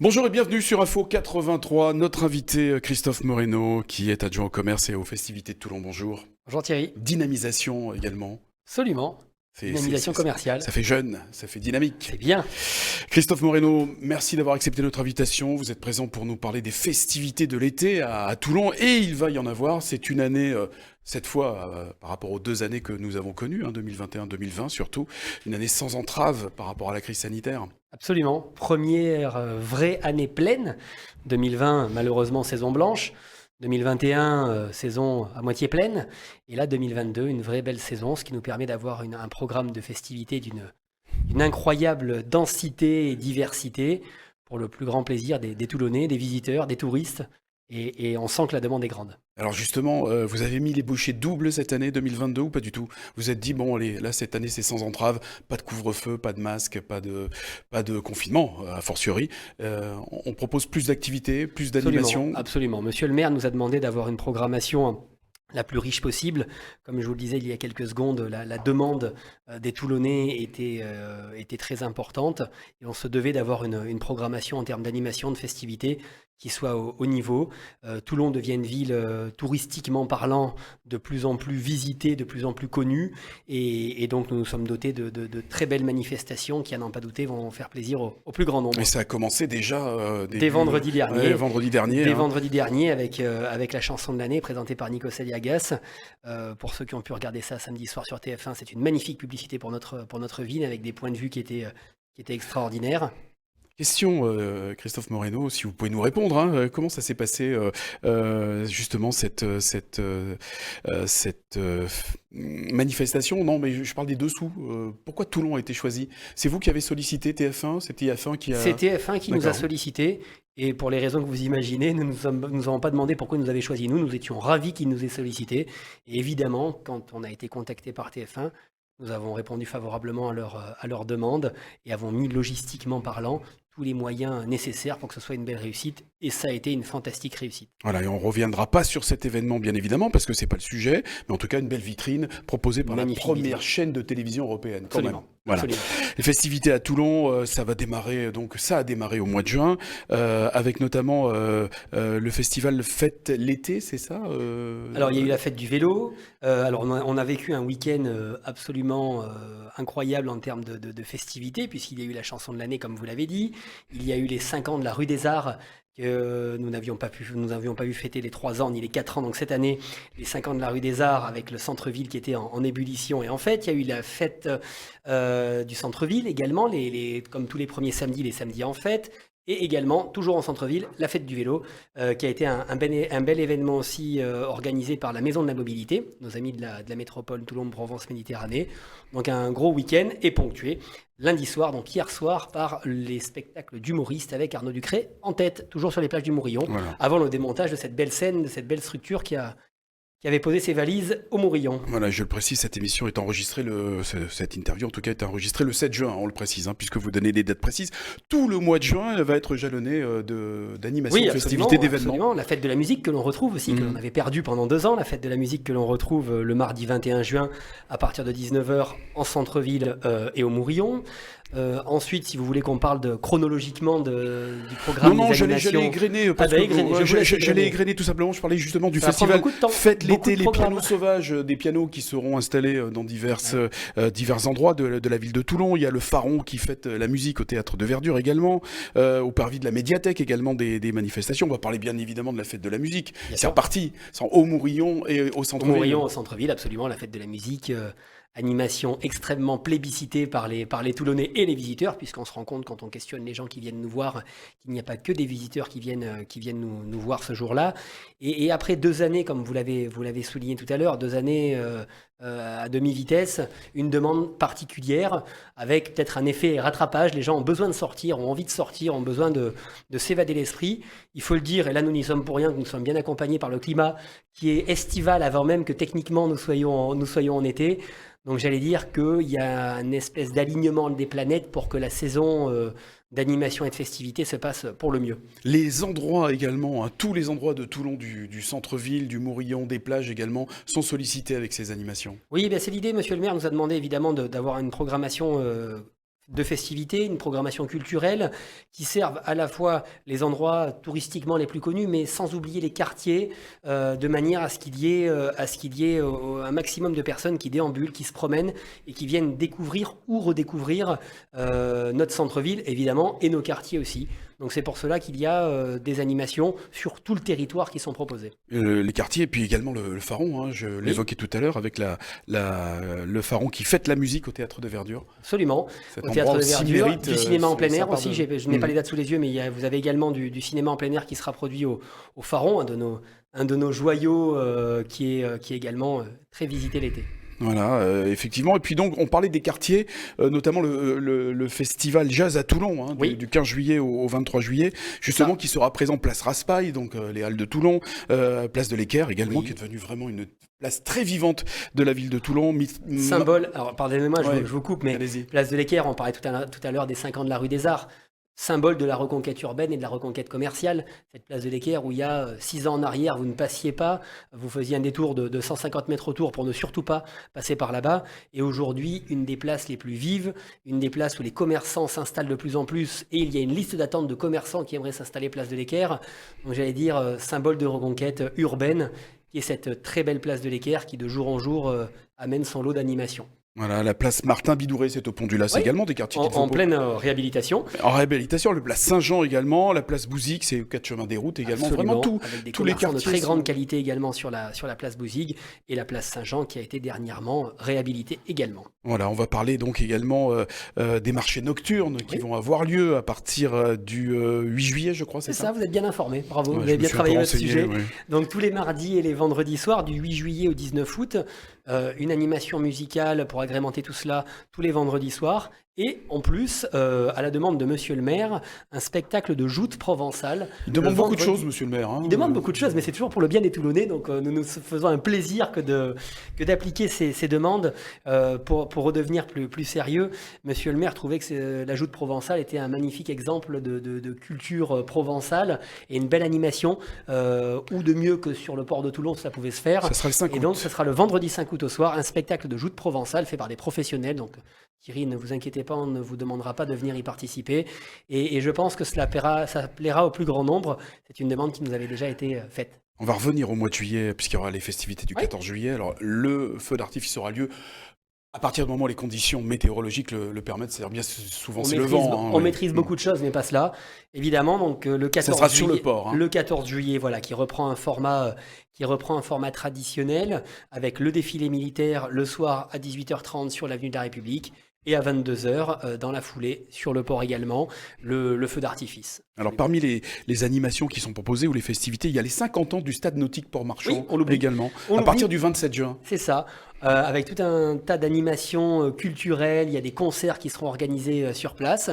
Bonjour et bienvenue sur Info 83. Notre invité Christophe Moreno, qui est adjoint au commerce et aux festivités de Toulon. Bonjour. Bonjour Thierry. Dynamisation également. Absolument. Dynamisation commerciale. Ça fait jeune, ça fait dynamique. C'est bien. Christophe Moreno, merci d'avoir accepté notre invitation. Vous êtes présent pour nous parler des festivités de l'été à Toulon, et il va y en avoir. C'est une année, cette fois, par rapport aux 2 années que nous avons connues, 2021-2020 surtout, une année sans entrave par rapport à la crise sanitaire. Absolument. Première vraie année pleine. 2020, malheureusement, saison blanche. 2021, saison à moitié pleine. Et là, 2022, une vraie belle saison, ce qui nous permet d'avoir un programme de festivités d'une incroyable densité et diversité pour le plus grand plaisir des Toulonnais, des visiteurs, des touristes. Et on sent que la demande est grande. Alors justement, vous avez mis les bouchées doubles cette année 2022 ou pas du tout? Vous êtes dit, bon allez, là cette année c'est sans entrave, pas de couvre-feu, pas de masque, pas de confinement, a fortiori. On propose plus d'activités, plus d'animations. Absolument. Monsieur le maire nous a demandé d'avoir une programmation la plus riche possible. Comme je vous le disais il y a quelques secondes, la demande des Toulonnais était très importante et on se devait d'avoir une programmation en termes d'animation, de festivités qui soit au niveau. Toulon devient une ville touristiquement parlant de plus en plus visitée, de plus en plus connue et donc nous nous sommes dotés de très belles manifestations qui, à n'en pas douter, vont faire plaisir au plus grand nombre. Et ça a commencé déjà dès vendredi dernier. Vendredi dernier. Dès vendredi dernier avec la chanson de l'année présentée par Nikos Aliagas. Pour ceux qui ont pu regarder ça samedi soir sur TF1, c'est une magnifique publicité pour notre ville avec des points de vue qui étaient extraordinaires. Question, Christophe Moreno, si vous pouvez nous répondre, comment ça s'est passé justement cette manifestation? Non, mais je parle des dessous. Pourquoi Toulon a été choisi? C'est vous qui avez sollicité TF1? C'est TF1 qui a... C'est TF1 qui nous a sollicité. Et pour les raisons que vous imaginez, nous n'avons pas demandé pourquoi ils nous avaient choisi. Nous étions ravis qu'ils nous aient sollicité. Et évidemment, quand on a été contacté par TF1, nous avons répondu favorablement à leur demande et avons mis logistiquement parlant tous les moyens nécessaires pour que ce soit une belle réussite. Et ça a été une fantastique réussite. Voilà, et on ne reviendra pas sur cet événement, bien évidemment, parce que ce n'est pas le sujet, mais en tout cas, une belle vitrine proposée par la première chaîne de télévision européenne. Absolument. Quand même. Voilà. Absolument. Les festivités à Toulon, ça a démarré au mois de juin, avec notamment le festival Fête l'été, c'est ça Alors il y a eu la fête du vélo. Alors on a vécu un week-end absolument incroyable en termes de festivités, puisqu'il y a eu la chanson de l'année, comme vous l'avez dit. Il y a eu les 5 ans de la rue des Arts, que nous n'avions pas vu fêter les 3 ans ni les 4 ans. Donc cette année, les 5 ans de la rue des Arts avec le centre-ville qui était en ébullition. Et en fait, il y a eu la fête du centre-ville également, comme tous les premiers samedis, les samedis en fête. Et également, toujours en centre-ville, la fête du vélo, qui a été un bel événement aussi organisé par la Maison de la Mobilité, nos amis de la métropole Toulon-Provence-Méditerranée. Donc un gros week-end et ponctué lundi soir, donc hier soir, par les spectacles d'humoristes avec Arnaud Ducré en tête, toujours sur les plages du Mourillon, voilà, avant le démontage de cette belle scène, de cette belle structure qui avait posé ses valises au Mourillon. Voilà, je le précise, cette émission est enregistrée, cette interview en tout cas est enregistrée le 7 juin, on le précise, puisque vous donnez des dates précises. Tout le mois de juin va être jalonné d'animation, de festivités, d'événements. Absolument. La fête de la musique que l'on retrouve aussi, que l'on avait perdu pendant 2 ans, la fête de la musique que l'on retrouve le mardi 21 juin à partir de 19h en centre-ville et au Mourillon. Ensuite, si vous voulez qu'on parle chronologiquement du programme des animations... j'allais égrener tout simplement, je parlais justement du festival Fête l'été, les pianos sauvages, des pianos qui seront installés dans divers endroits de la ville de Toulon. Il y a le Pharaon qui fête la musique au théâtre de Verdure également, au parvis de la médiathèque également des manifestations. On va parler bien évidemment de la fête de la musique. C'est reparti, au Mourillon et au centre-ville. Au Mourillon, au centre-ville, absolument, la fête de la musique... Animation extrêmement plébiscitée par les Toulonnais et les visiteurs, puisqu'on se rend compte quand on questionne les gens qui viennent nous voir qu'il n'y a pas que des visiteurs qui viennent nous voir ce jour-là. Et après 2 années, comme vous l'avez souligné tout à l'heure, 2 années à demi-vitesse, une demande particulière avec peut-être un effet rattrapage. Les gens ont besoin de sortir, ont envie de sortir, ont besoin de s'évader l'esprit. Il faut le dire, et là nous n'y sommes pour rien, que nous sommes bien accompagnés par le climat qui est estival avant même que techniquement nous soyons en été. Donc j'allais dire qu'il y a une espèce d'alignement des planètes pour que la saison d'animation et de festivité se passe pour le mieux. Les endroits également, tous les endroits de Toulon, du centre-ville, du Mourillon, des plages également, sont sollicités avec ces animations. Oui, c'est l'idée. Monsieur le maire nous a demandé évidemment d'avoir une programmation de festivités, une programmation culturelle qui servent à la fois les endroits touristiquement les plus connus, mais sans oublier les quartiers, de manière à ce qu'il y ait un maximum de personnes qui déambulent, qui se promènent et qui viennent découvrir ou redécouvrir notre centre-ville, évidemment, et nos quartiers aussi. Donc c'est pour cela qu'il y a des animations sur tout le territoire qui sont proposées. Les quartiers et puis également le Pharon, hein, je l'évoquais tout à l'heure avec le Pharon qui fête la musique au Théâtre de Verdure. Absolument, au Théâtre de Verdure, du cinéma en plein air aussi, je n'ai pas les dates sous les yeux, mais vous avez également du cinéma en plein air qui sera produit au Pharon, un de nos joyaux qui est également très visité l'été. Voilà, effectivement. Et puis donc, on parlait des quartiers, notamment le festival Jazz à Toulon, hein, du 15 juillet au 23 juillet, justement, qui sera présent place Raspail, donc les Halles de Toulon, place de l'Équerre également, qui est devenue vraiment une place très vivante de la ville de Toulon. Symbole, alors pardonnez-moi, je vous coupe, mais place de l'Équerre, on parlait tout à l'heure des 5 ans de la rue des Arts. Symbole de la reconquête urbaine et de la reconquête commerciale, cette place de l'Équerre où il y a 6 ans en arrière, vous ne passiez pas, vous faisiez un détour de 150 mètres autour pour ne surtout pas passer par là-bas. Et aujourd'hui, une des places les plus vives, une des places où les commerçants s'installent de plus en plus et il y a une liste d'attente de commerçants qui aimeraient s'installer place de l'Équerre. Donc j'allais dire symbole de reconquête urbaine qui est cette très belle place de l'Équerre qui de jour en jour amène son lot d'animation. Voilà, la place Martin-Bidouré, c'est au Pont du Lac également, des quartiers en pleine réhabilitation. En réhabilitation, la place Saint-Jean également, la place Bouzigues, c'est au 4 chemins des routes également. Absolument, vraiment avec tous les quartiers de très grande qualité également sur la place Bouzigues et la place Saint-Jean qui a été dernièrement réhabilitée également. Voilà, on va parler donc également des marchés nocturnes qui vont avoir lieu à partir du 8 juillet, je crois, c'est ça. Vous êtes bien informé, bravo, vous avez bien travaillé votre sujet. Donc tous les mardis et les vendredis soirs, du 8 juillet au 19 août, une animation musicale pour agrémenter tout cela tous les vendredis soirs. Et en plus, à la demande de Monsieur le maire, un spectacle de joute provençale. Il demande beaucoup de choses, Monsieur le maire. Hein. Il demande beaucoup de choses, mais c'est toujours pour le bien des Toulonnais. Donc nous nous faisons un plaisir que d'appliquer ces demandes pour redevenir plus sérieux. Monsieur le maire trouvait que la joute provençale était un magnifique exemple de culture provençale et une belle animation, ou de mieux que sur le port de Toulon, ça pouvait se faire. Ça sera le 5 août. Et donc ce sera le vendredi 5 août au soir, un spectacle de joute provençale fait par des professionnels. Donc Thierry, ne vous inquiétez pas, on ne vous demandera pas de venir y participer. Et je pense que ça plaira au plus grand nombre. C'est une demande qui nous avait déjà été faite. On va revenir au mois de juillet, puisqu'il y aura les festivités du 14 juillet. Alors, le feu d'artifice aura lieu à partir du moment où les conditions météorologiques le permettent. C'est-à-dire bien souvent, c'est le vent. On maîtrise beaucoup de choses, mais pas cela. Évidemment, donc le 14 ça sera juillet, sur le port. Hein. Le 14 juillet, voilà, qui reprend un format traditionnel, avec le défilé militaire le soir à 18h30 sur l'avenue de la République. Et à 22h, dans la foulée, sur le port également, le feu d'artifice. Alors, parmi les animations qui sont proposées ou les festivités, il y a les 50 ans du Stade Nautique Port-Marchand, on l'oublie également, à partir du 27 juin. C'est ça, avec tout un tas d'animations culturelles, il y a des concerts qui seront organisés sur place.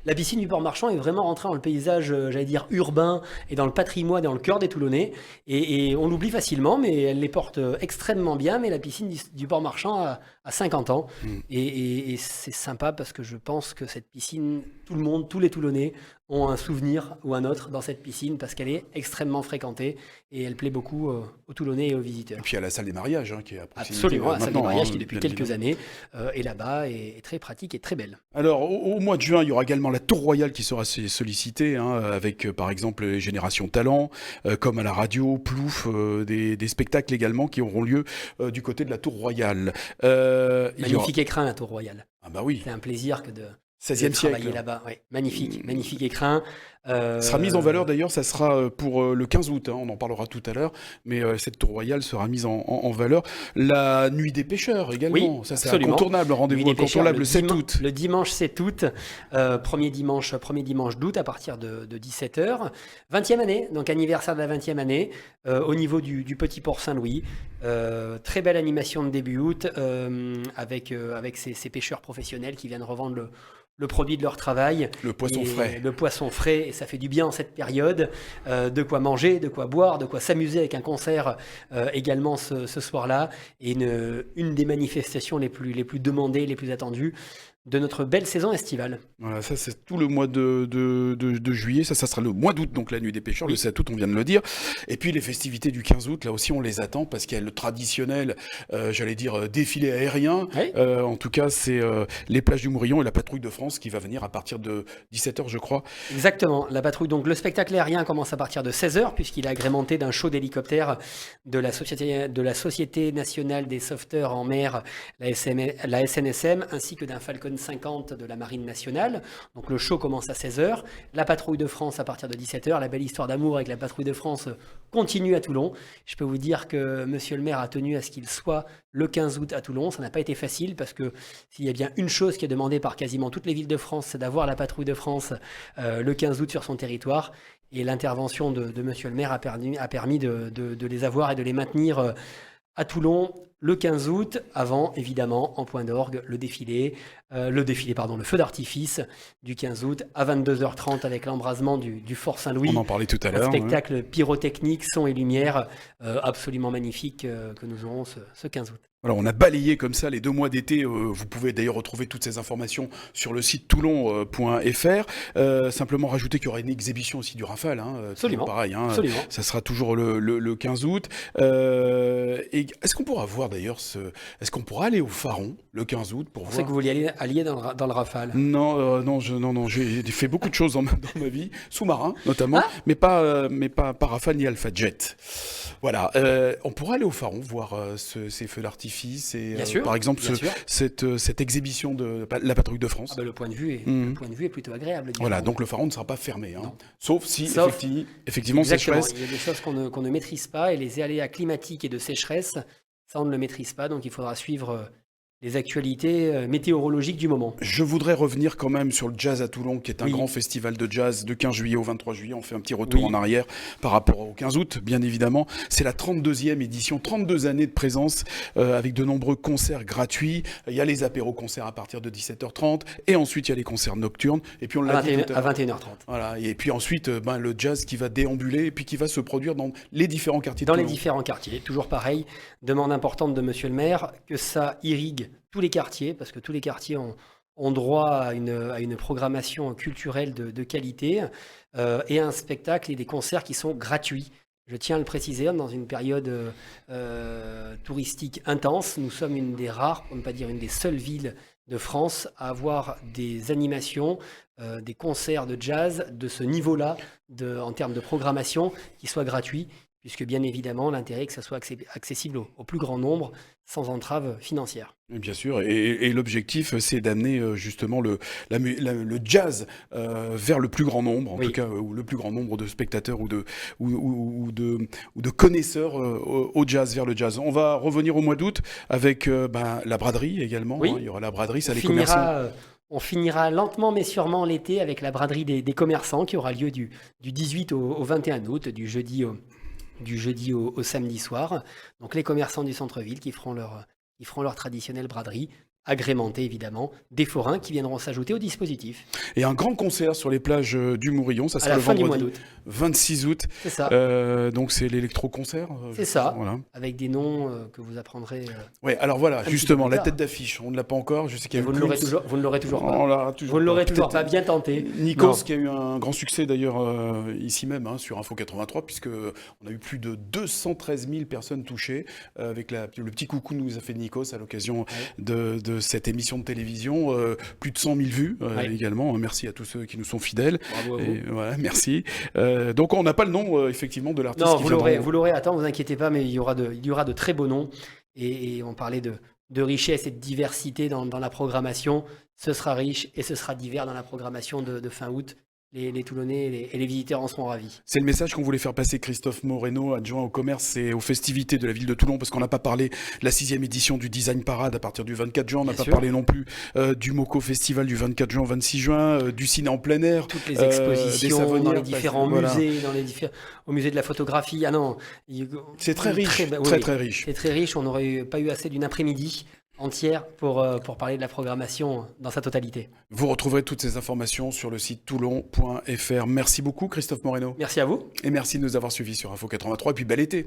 La piscine du Port-Marchand est vraiment rentrée dans le paysage, j'allais dire, urbain et dans le patrimoine, dans le cœur des Toulonnais. Et on l'oublie facilement, mais elle les porte extrêmement bien. Mais la piscine du Port-Marchand a 50 ans. Et c'est sympa parce que je pense que cette piscine, tous les Toulonnais ont un souvenir ou un autre dans cette piscine parce qu'elle est extrêmement fréquentée et elle plaît beaucoup aux Toulonnais et aux visiteurs. Et puis il y a la salle des mariages qui est à proximité. Absolument, la salle des mariages qui depuis quelques années est là-bas et est très pratique et très belle. Alors au mois de juin, il y aura également la Tour Royale qui sera sollicitée avec par exemple les Générations Talent, comme à la radio, Plouf, des spectacles également qui auront lieu du côté de la Tour Royale. Magnifique écrin la Tour Royale. Ah bah oui. C'est un plaisir que de 16e travailler là-bas. Ouais. Magnifique écrin. Sera mise en valeur d'ailleurs, ça sera pour le 15 août, on en parlera tout à l'heure, mais cette Tour Royale sera mise en valeur. La Nuit des pêcheurs également, ça c'est incontournable, rendez-vous incontournable le 7 août. Le dimanche 7 août, premier dimanche d'août à partir de 17h. 20e année, donc anniversaire de la 20e année, au niveau du Petit Port Saint-Louis. Très belle animation de début août avec ces pêcheurs professionnels qui viennent revendre le produit de leur travail. Le poisson frais. Le poisson frais, et ça fait du bien en cette période. De quoi manger, de quoi boire, de quoi s'amuser avec un concert également ce soir-là. Et une des manifestations les plus demandées, les plus attendues. de notre belle saison estivale. Voilà, ça c'est tout le mois de juillet, ça sera le mois d'août, donc la nuit des pêcheurs, le 7 août, on vient de le dire. Et puis les festivités du 15 août, là aussi on les attend parce qu'il y a le traditionnel, défilé aérien. Oui. En tout cas, c'est les plages du Mourillon et la patrouille de France qui va venir à partir de 17h, je crois. Exactement, la patrouille. Donc le spectacle aérien commence à partir de 16h puisqu'il est agrémenté d'un show d'hélicoptères de la Société nationale des sauveteurs en mer, la SNSM, ainsi que d'un Falcon 50 de la Marine nationale. Donc le show commence à 16h. La patrouille de France à partir de 17h. La belle histoire d'amour avec la patrouille de France continue à Toulon. Je peux vous dire que Monsieur le maire a tenu à ce qu'il soit le 15 août à Toulon. Ça n'a pas été facile parce que s'il y a bien une chose qui est demandée par quasiment toutes les villes de France, c'est d'avoir la patrouille de France le 15 août sur son territoire. Et l'intervention de Monsieur le maire a permis de les avoir et de les maintenir à Toulon le 15 août, avant évidemment en point d'orgue le feu d'artifice du 15 août à 22h30 avec l'embrasement du Fort Saint-Louis. On en parlait tout à l'heure. Un spectacle pyrotechnique, son et lumière absolument magnifique que nous aurons ce 15 août. Voilà, on a balayé comme ça les 2 mois d'été. Vous pouvez d'ailleurs retrouver toutes ces informations sur le site toulon.fr. Simplement rajouter qu'il y aura une exhibition aussi du Rafale. Absolument. Pareil, Absolument. Ça sera toujours le 15 août. Et est-ce qu'on pourra voir d'ailleurs est-ce qu'on pourra aller au Pharon le 15 août pour voir? C'est que vous vouliez aller dans le Rafale. Non, j'ai fait beaucoup de choses dans ma vie, sous-marin notamment, mais pas Rafale ni Alpha Jet. Voilà, on pourra aller au Pharon voir ces feux d'artifice et par exemple cette exhibition de la patrouille de France. Le point de vue est plutôt agréable. Voilà, donc le Pharon ne sera pas fermé, sauf si effectivement sécheresse. Il y a des choses qu'on ne maîtrise pas et les aléas climatiques et de sécheresse, ça on ne le maîtrise pas, donc il faudra suivre les actualités météorologiques du moment. Je voudrais revenir quand même sur le Jazz à Toulon, qui est un grand festival de jazz de 15 juillet au 23 juillet. On fait un petit retour en arrière par rapport au 15 août, bien évidemment. C'est la 32e édition, 32 années de présence avec de nombreux concerts gratuits. Il y a les apéros-concerts à partir de 17h30 et ensuite il y a les concerts nocturnes. Et puis on l'a dit tout à l'heure, à 21h30. Voilà. Et puis ensuite, le jazz qui va déambuler et puis qui va se produire dans les différents quartiers de Toulon. Toulon. Dans les différents quartiers, toujours pareil. Demande importante de Monsieur le maire, que ça irrigue tous les quartiers, parce que tous les quartiers ont droit à une programmation culturelle de qualité et à un spectacle et des concerts qui sont gratuits. Je tiens à le préciser, dans une période touristique intense, nous sommes une des rares, pour ne pas dire une des seules villes de France à avoir des animations, des concerts de jazz de ce niveau-là, en termes de programmation, qui soient gratuits, puisque bien évidemment, l'intérêt est que ça soit accessible au plus grand nombre, sans entrave financière. Bien sûr, et l'objectif, c'est d'amener justement le jazz vers le plus grand nombre, en tout cas, ou le plus grand nombre de spectateurs ou de connaisseurs au jazz, vers le jazz. On va revenir au mois d'août avec la braderie également. Oui. Il y aura la braderie, ça les commerçants. On finira lentement mais sûrement l'été avec la braderie des commerçants qui aura lieu du 18 au 21 août, du jeudi au samedi soir. Donc les commerçants du centre-ville qui feront leur traditionnelle braderie, agrémentée évidemment, des forains qui viendront s'ajouter au dispositif. Et un grand concert sur les plages du Mourillon, ça sera le vendredi du mois d'août. 26 août. C'est ça. Donc c'est l'électro-concert. C'est ça, voilà. Avec des noms que vous apprendrez. Ouais, alors voilà, justement, la tête d'affiche, on ne l'a pas encore. Je sais qu'il y a vous ne l'aurez toujours pas. Vous ne l'aurez toujours pas, bien tenté. Nikos, qui a eu un grand succès d'ailleurs ici même sur Info 83, puisque on a eu plus de 213 000 personnes touchées avec le petit coucou nous a fait Nikos à l'occasion de cette émission de télévision. Plus de 100 000 vues également. Merci à tous ceux qui nous sont fidèles. Bravo à vous. Voilà, merci. Donc on n'a pas le nom effectivement de l'artiste. Non, vous l'aurez. Attends, vous inquiétez pas, mais il y aura de très beaux noms. Et on parlait de richesse et de diversité dans la programmation. Ce sera riche et ce sera divers dans la programmation de fin août. Les Toulonnais et les visiteurs en seront ravis. C'est le message qu'on voulait faire passer, Christophe Moreno, adjoint au commerce et aux festivités de la ville de Toulon, parce qu'on n'a pas parlé de la 6e édition du Design Parade à partir du 24 juin, on n'a pas parlé non plus du Moco Festival du 24 juin au 26 juin, du ciné en plein air. Toutes les expositions dans les différents musées, au musée de la photographie. Ah non, c'est très riche, très riche. C'est très riche, on n'aurait pas eu assez d'une après-midi entière pour parler de la programmation dans sa totalité. Vous retrouverez toutes ces informations sur le site toulon.fr. Merci beaucoup Christophe Moreno. Merci à vous. Et merci de nous avoir suivis sur Info 83 et puis bel été.